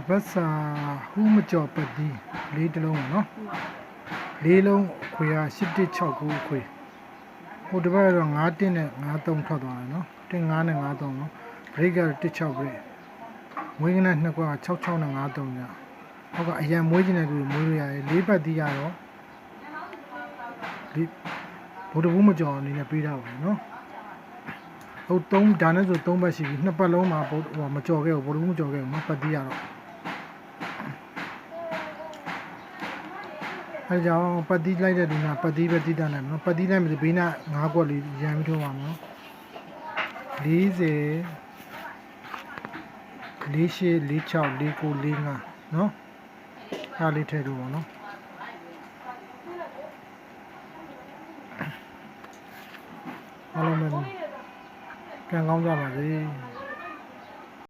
ပတ်စာဟူးမကြော်ပတ်ဒီလေးတလုံးနော်လေးလုံးခွေက8169ခွေဟိုတစ်ပတ်ကတော့9တင်းနဲ့93ထွက်သွားတယ်နော်တင်း9နဲ့93နော်ဘရိတ်ကတော့16ဘရိတ်မွေးကနနှစ်ကွာ66နဲ့93ညဟောကအရန်မွေးကျင်တဲ့လူတွေမွေးလို့ရတယ်လေးပတ်တီးရတော့ဒီဘုဒ္ဓဘူးမကြော်အနေနဲ့ပေးထားပါနော်ဟုတ်3ဒါနဲ့ဆို3ပတ်ရှိပြီနှစ်ပတ်လုံးမှာဟိုမကြော်ခဲ့ဘူးဘုဒ္ဓဘူးမကြော်ခဲ့ဘူးမပတ်တီးရတော့အဲကြောင့်ပတ်တီးလိုက်တဲ့ဒီမှာပတ်တီးပဲတီးတတ်တယ်နော်ပတ်တီးလိုက်မယ်ဘေးနာ9ကွက်လေးရမ်းပြီးထိုးပါမယ်နော်40 48 46 49 45နော်အားလေးထည့်လို့ပါနော်အားလုံးပဲကံကောင်းကြပါစေ